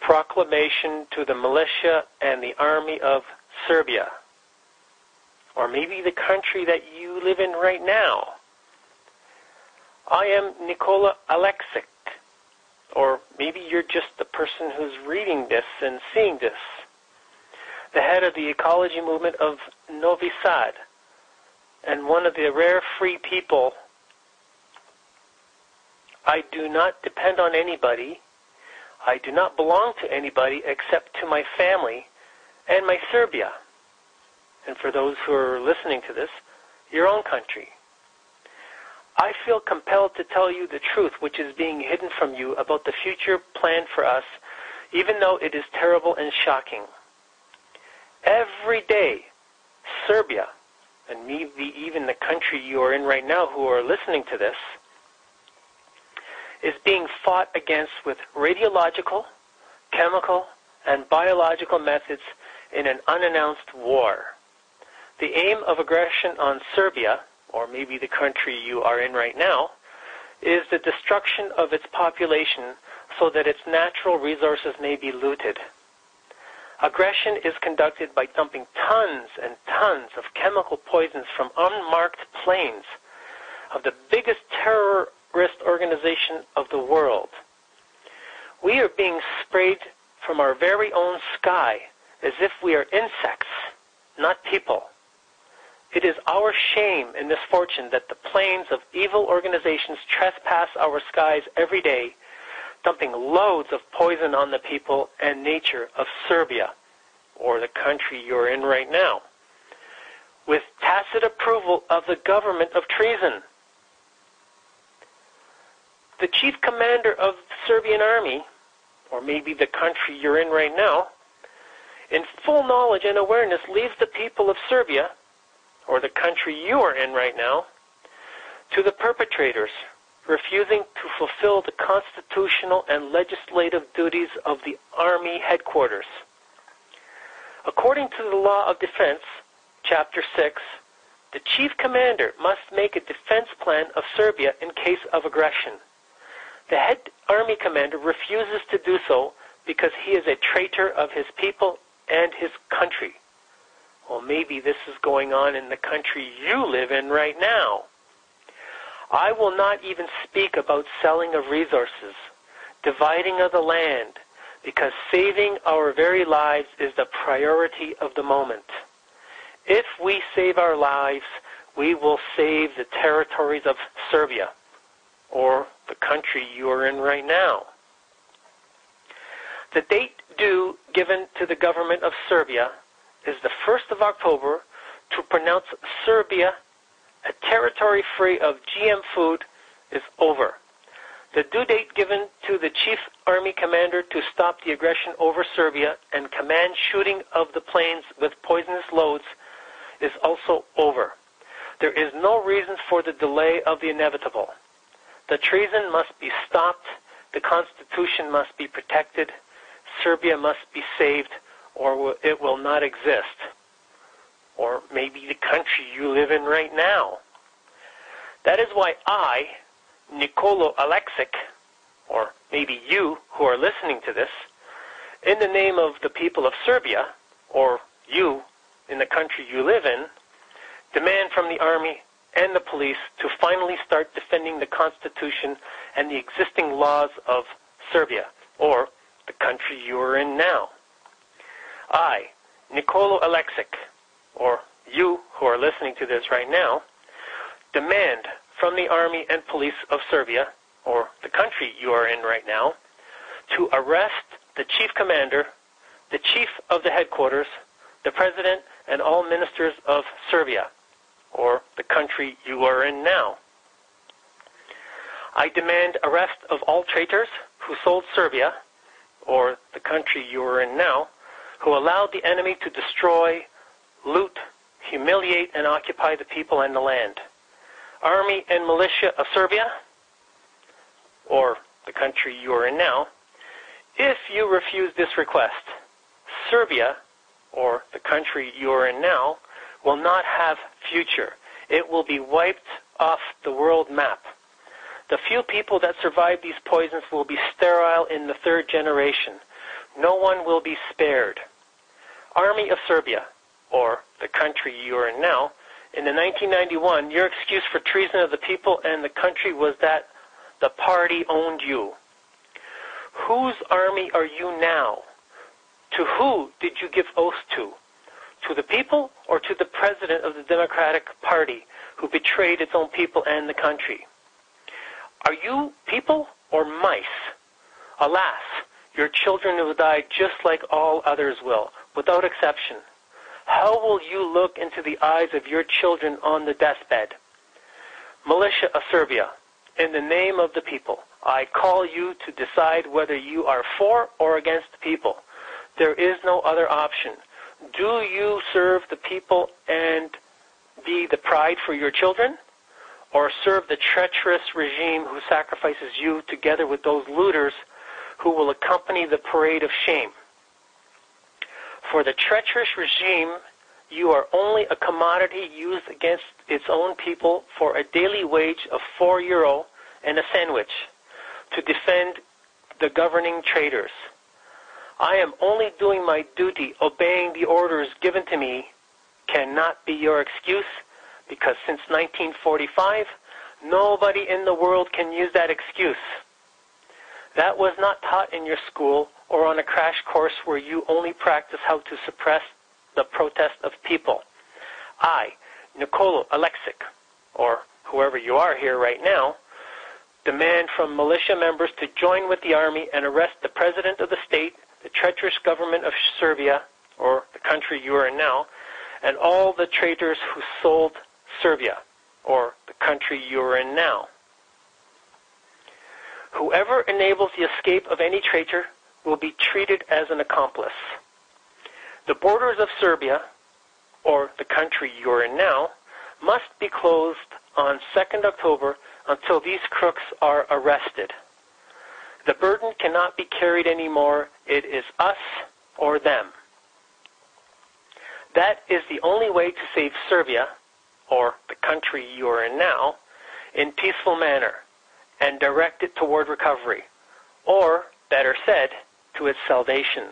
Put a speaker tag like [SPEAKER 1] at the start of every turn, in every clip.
[SPEAKER 1] proclamation to the militia and the army of Serbia, or maybe the country that you live in right now. I am Nikola Aleksić, or maybe you're just the person who's reading this and seeing this, the head of the Ecology movement of Novi Sad, and one of the rare free people. I do not depend on anybody. I do not belong to anybody except to my family and my Serbia. And for those who are listening to this, your own country. I feel compelled to tell you the truth which is being hidden from you about the future planned for us, even though it is terrible and shocking. Every day, Serbia, and maybe even the country you are in right now who are listening to this, is being fought against with radiological, chemical, and biological methods in an unannounced war. The aim of aggression on Serbia, or maybe the country you are in right now, is the destruction of its population so that its natural resources may be looted. Aggression is conducted by dumping tons and tons of chemical poisons from unmarked planes of the biggest terrorist organization of the world. We are being sprayed from our very own sky as if we are insects, not people. It is our shame and misfortune that the planes of evil organizations trespass our skies every day, dumping loads of poison on the people and nature of Serbia, or the country you're in right now, with tacit approval of the government of treason. The chief commander of the Serbian army, or maybe the country you're in right now, in full knowledge and awareness leaves the people of Serbia, or the country you are in right now, to the perpetrators, refusing to fulfill the constitutional and legislative duties of the Army headquarters. According to the Law of Defense, Chapter 6, the chief commander must make a defense plan of Serbia in case of aggression. The head army commander refuses to do so because he is a traitor of his people and his country. Well, maybe this is going on in the country you live in right now. I will not even speak about selling of resources, dividing of the land, because saving our very lives is the priority of the moment. If we save our lives, we will save the territories of Serbia, or the country you are in right now. The date due given to the government of Serbia is the 1st of October to pronounce Serbia a territory free of GM food is over. The due date given to the chief army commander to stop the aggression over Serbia and command shooting of the planes with poisonous loads is also over. There is no reason for the delay of the inevitable. The treason must be stopped, the Constitution must be protected, Serbia must be saved, or it will not exist. Or maybe the country you live in right now. That is why I, Nikola Aleksić, or maybe you who are listening to this, in the name of the people of Serbia, or you in the country you live in, demand from the army and the police to finally start defending the Constitution and the existing laws of Serbia, or the country you are in now. I, Nikola Aleksić, or you who are listening to this right now, demand from the army and police of Serbia, or the country you are in right now, to arrest the chief commander, the chief of the headquarters, the president, and all ministers of Serbia, or the country you are in now. I demand arrest of all traitors who sold Serbia, or the country you are in now, who allowed the enemy to destroy, loot, humiliate, and occupy the people and the land. Army and militia of Serbia, or the country you are in now, if you refuse this request, Serbia, or the country you are in now, will not have future. It will be wiped off the world map. The few people that survive these poisons will be sterile in the third generation. No one will be spared. Army of Serbia, or the country you are in now, in the 1991, your excuse for treason of the people and the country was that the party owned you. Whose army are you now? To who did you give oath to? To the people or to the president of the Democratic Party who betrayed its own people and the country? Are you people or mice? Alas, your children will die just like all others will, without exception. How will you look into the eyes of your children on the deathbed? Militia of Serbia, in the name of the people, I call you to decide whether you are for or against the people. There is no other option. Do you serve the people and be the pride for your children? Or serve the treacherous regime who sacrifices you together with those looters who will accompany the parade of shame? For the treacherous regime, you are only a commodity used against its own people for a daily wage of €4 and a sandwich to defend the governing traitors. I am only doing my duty, obeying the orders given to me, cannot be your excuse, because since 1945, nobody in the world can use that excuse. That was not taught in your school or on a crash course where you only practice how to suppress the protest of people. I, Nikola Aleksić, or whoever you are here right now, demand from militia members to join with the army and arrest the president of the state, the treacherous government of Serbia, or the country you are in now, and all the traitors who sold Serbia, or the country you are in now. Whoever enables the escape of any traitor will be treated as an accomplice. The borders of Serbia, or the country you are in now, must be closed on 2nd October until these crooks are arrested. The burden cannot be carried anymore. It is us or them. That is the only way to save Serbia, or the country you are in now, in peaceful manner, and direct it toward recovery, or, better said, to its salvation.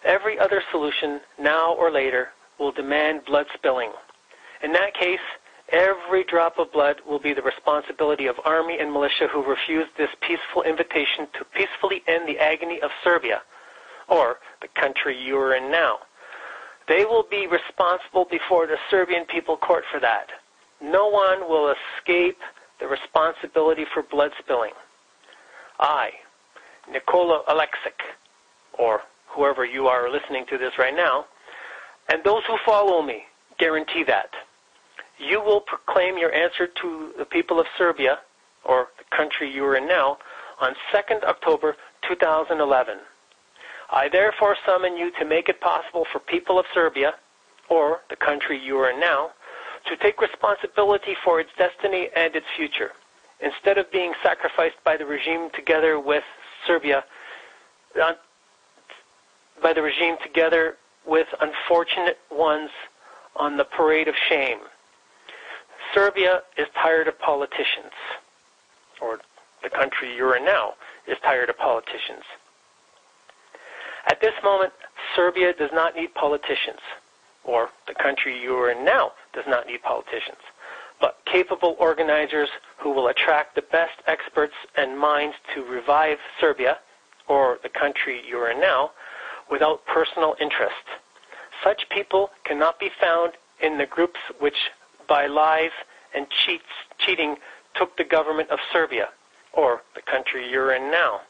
[SPEAKER 1] Every other solution, now or later, will demand blood spilling. In that case, every drop of blood will be the responsibility of army and militia who refuse this peaceful invitation to peacefully end the agony of Serbia, or the country you are in now. They will be responsible before the Serbian people court for that. No one will escape the responsibility for blood spilling. I, Nikola Aleksić, or whoever you are listening to this right now, and those who follow me, guarantee that. You will proclaim your answer to the people of Serbia, or the country you are in now, on 2nd October 2011. I therefore summon you to make it possible for people of Serbia, or the country you are in now, to take responsibility for its destiny and its future, instead of being sacrificed by the regime together with Serbia, by the regime together with unfortunate ones on the parade of shame. Serbia is tired of politicians, or the country you're in now is tired of politicians. At this moment, Serbia does not need politicians, or the country you are in now does not need politicians, but capable organizers who will attract the best experts and minds to revive Serbia, or the country you are in now, without personal interest. Such people cannot be found in the groups which, by lies and cheating, took the government of Serbia, or the country you're in now.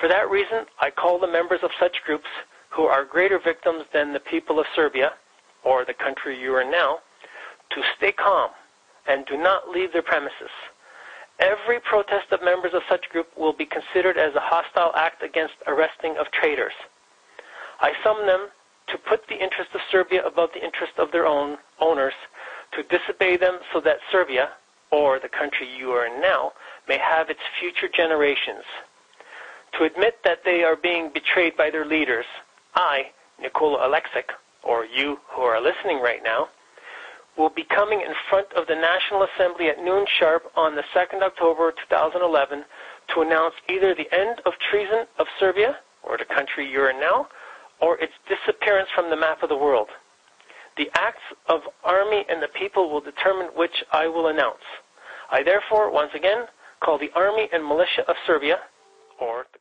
[SPEAKER 1] For that reason, I call the members of such groups, who are greater victims than the people of Serbia, or the country you are in now, to stay calm and do not leave their premises. Every protest of members of such group will be considered as a hostile act against arresting of traitors. I summon them to put the interest of Serbia above the interest of their own owners, to disobey them so that Serbia, or the country you are in now, may have its future generations. To admit that they are being betrayed by their leaders, I, Nikola Aleksić, or you who are listening right now, will be coming in front of the National Assembly at noon sharp on the 2nd October 2011 to announce either the end of treason of Serbia, or the country you're in now, or its disappearance from the map of the world. The acts of army and the people will determine which I will announce. I therefore, once again, call the army and militia of Serbia, or the